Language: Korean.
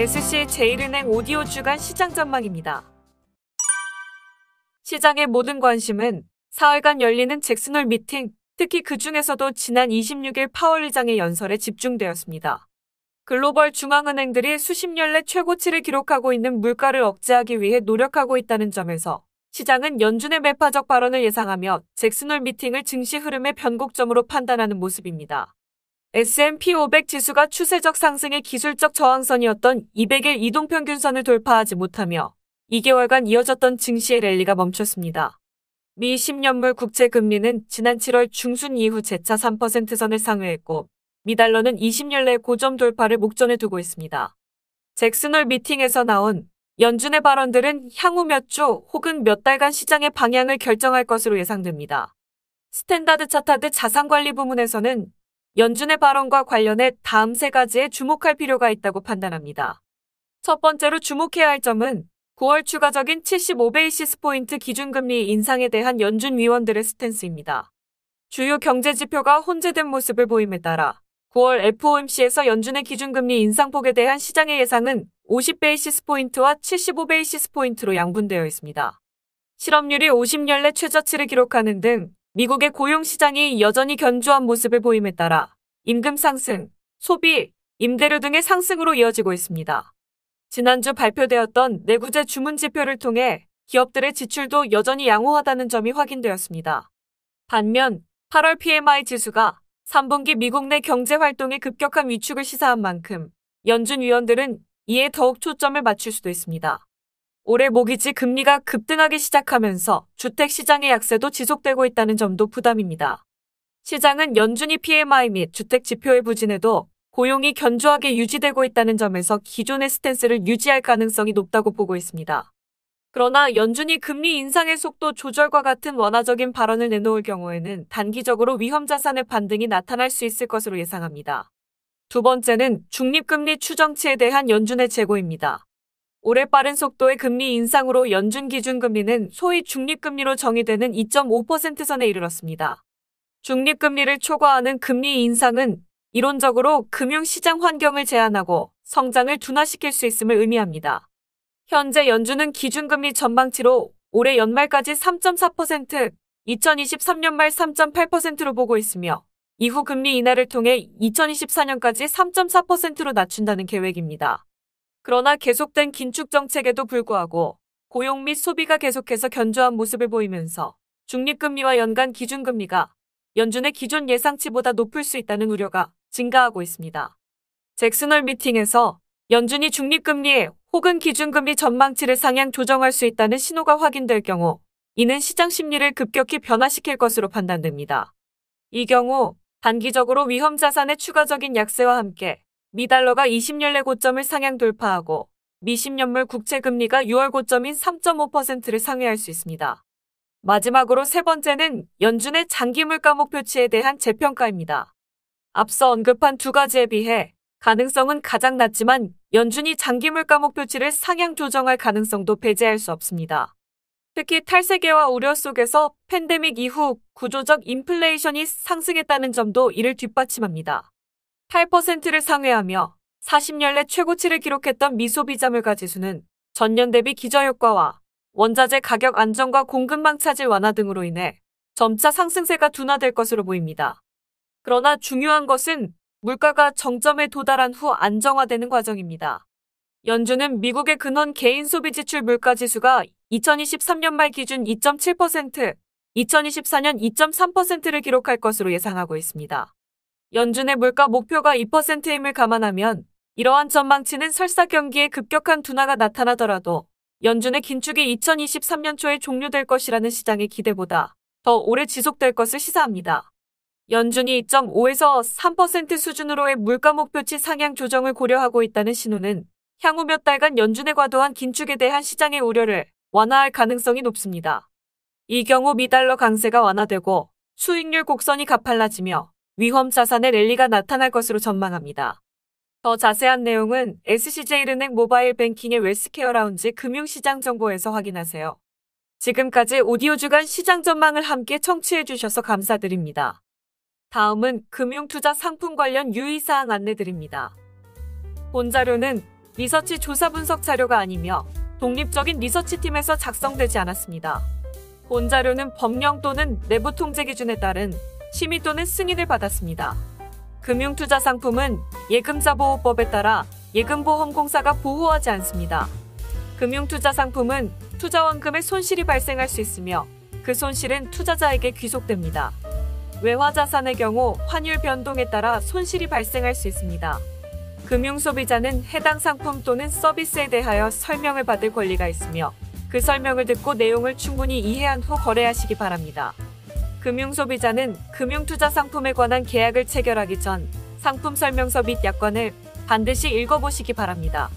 SC제일은행 오디오 주간 시장 전망입니다. 시장의 모든 관심은 사흘간 열리는 잭슨홀 미팅, 특히 그 중에서도 지난 26일 파월 의장의 연설에 집중되었습니다. 글로벌 중앙은행들이 수십 년 내 최고치를 기록하고 있는 물가를 억제하기 위해 노력하고 있다는 점에서 시장은 연준의 매파적 발언을 예상하며 잭슨홀 미팅을 증시 흐름의 변곡점으로 판단하는 모습입니다. S&P 500 지수가 추세적 상승의 기술적 저항선이었던 200일 이동평균선을 돌파하지 못하며 2개월간 이어졌던 증시의 랠리가 멈췄습니다. 미 10년물 국채금리는 지난 7월 중순 이후 재차 3% 선을 상회했고 미달러는 20년 내 고점 돌파를 목전에 두고 있습니다. 잭슨홀 미팅에서 나온 연준의 발언들은 향후 몇 주 혹은 몇 달간 시장의 방향을 결정할 것으로 예상됩니다. 스탠다드 차타드 자산관리 부문에서는 연준의 발언과 관련해 다음 세 가지에 주목할 필요가 있다고 판단합니다. 첫 번째로 주목해야 할 점은 9월 추가적인 75베이시스포인트 기준금리 인상에 대한 연준 위원들의 스탠스입니다. 주요 경제지표가 혼재된 모습을 보임에 따라 9월 FOMC에서 연준의 기준금리 인상폭에 대한 시장의 예상은 50베이시스포인트와 75베이시스포인트로 양분되어 있습니다. 실업률이 50년 내 최저치를 기록하는 등 미국의 고용시장이 여전히 견조한 모습을 보임에 따라 임금 상승, 소비, 임대료 등의 상승으로 이어지고 있습니다. 지난주 발표되었던 내구재 주문 지표를 통해 기업들의 지출도 여전히 양호하다는 점이 확인되었습니다. 반면 8월 PMI 지수가 3분기 미국 내 경제활동의 급격한 위축을 시사한 만큼 연준 위원들은 이에 더욱 초점을 맞출 수도 있습니다. 올해 모기지 금리가 급등하기 시작하면서 주택시장의 약세도 지속되고 있다는 점도 부담입니다. 시장은 연준이 PMI 및 주택지표의 부진에도 고용이 견조하게 유지되고 있다는 점에서 기존의 스탠스를 유지할 가능성이 높다고 보고 있습니다. 그러나 연준이 금리 인상의 속도 조절과 같은 완화적인 발언을 내놓을 경우에는 단기적으로 위험자산의 반등이 나타날 수 있을 것으로 예상합니다. 두 번째는 중립금리 추정치에 대한 연준의 재고입니다. 올해 빠른 속도의 금리 인상으로 연준 기준금리는 소위 중립금리로 정의되는 2.5% 선에 이르렀습니다. 중립금리를 초과하는 금리 인상은 이론적으로 금융시장 환경을 제한하고 성장을 둔화시킬 수 있음을 의미합니다. 현재 연준은 기준금리 전망치로 올해 연말까지 3.4%, 2023년 말 3.8%로 보고 있으며 이후 금리 인하를 통해 2024년까지 3.4%로 낮춘다는 계획입니다. 그러나 계속된 긴축 정책에도 불구하고 고용 및 소비가 계속해서 견조한 모습을 보이면서 중립금리와 연간 기준금리가 연준의 기존 예상치보다 높을 수 있다는 우려가 증가하고 있습니다. 잭슨홀 미팅에서 연준이 중립금리 혹은 기준금리 전망치를 상향 조정할 수 있다는 신호가 확인될 경우 이는 시장 심리를 급격히 변화시킬 것으로 판단됩니다. 이 경우 단기적으로 위험자산의 추가적인 약세와 함께 미달러가 20년 내 고점을 상향 돌파하고 미 10년물 국채금리가 6월 고점인 3.5%를 상회할 수 있습니다. 마지막으로 세 번째는 연준의 장기 물가 목표치에 대한 재평가입니다. 앞서 언급한 두 가지에 비해 가능성은 가장 낮지만 연준이 장기 물가 목표치를 상향 조정할 가능성도 배제할 수 없습니다. 특히 탈세계화 우려 속에서 팬데믹 이후 구조적 인플레이션이 상승했다는 점도 이를 뒷받침합니다. 8%를 상회하며 40년 내 최고치를 기록했던 미소비자 물가 지수는 전년 대비 기저효과와 원자재 가격 안정과 공급망 차질 완화 등으로 인해 점차 상승세가 둔화될 것으로 보입니다. 그러나 중요한 것은 물가가 정점에 도달한 후 안정화되는 과정입니다. 연준은 미국의 근원 개인 소비 지출 물가 지수가 2023년 말 기준 2.7%, 2024년 2.3%를 기록할 것으로 예상하고 있습니다. 연준의 물가 목표가 2%임을 감안하면 이러한 전망치는 설사 경기에 급격한 둔화가 나타나더라도 연준의 긴축이 2023년 초에 종료될 것이라는 시장의 기대보다 더 오래 지속될 것을 시사합니다. 연준이 2.5에서 3% 수준으로의 물가 목표치 상향 조정을 고려하고 있다는 신호는 향후 몇 달간 연준의 과도한 긴축에 대한 시장의 우려를 완화할 가능성이 높습니다. 이 경우 미달러 강세가 완화되고 수익률 곡선이 가팔라지며 위험 자산의 랠리가 나타날 것으로 전망합니다. 더 자세한 내용은 SC제일은행 모바일 뱅킹의 웰스케어 라운지 금융시장 정보에서 확인하세요. 지금까지 오디오 주간 시장 전망을 함께 청취해주셔서 감사드립니다. 다음은 금융투자 상품 관련 유의사항 안내드립니다. 본 자료는 리서치 조사 분석 자료가 아니며 독립적인 리서치팀에서 작성되지 않았습니다. 본 자료는 법령 또는 내부 통제 기준에 따른 심의 또는 승인을 받았습니다. 금융투자상품은 예금자보호법에 따라 예금보험공사가 보호하지 않습니다. 금융투자상품은 투자원금에 손실이 발생할 수 있으며 그 손실은 투자자에게 귀속됩니다. 외화자산의 경우 환율 변동에 따라 손실이 발생할 수 있습니다. 금융소비자는 해당 상품 또는 서비스에 대하여 설명을 받을 권리가 있으며 그 설명을 듣고 내용을 충분히 이해한 후 거래하시기 바랍니다. 금융소비자는 금융투자상품에 관한 계약을 체결하기 전 상품 설명서 및 약관을 반드시 읽어보시기 바랍니다.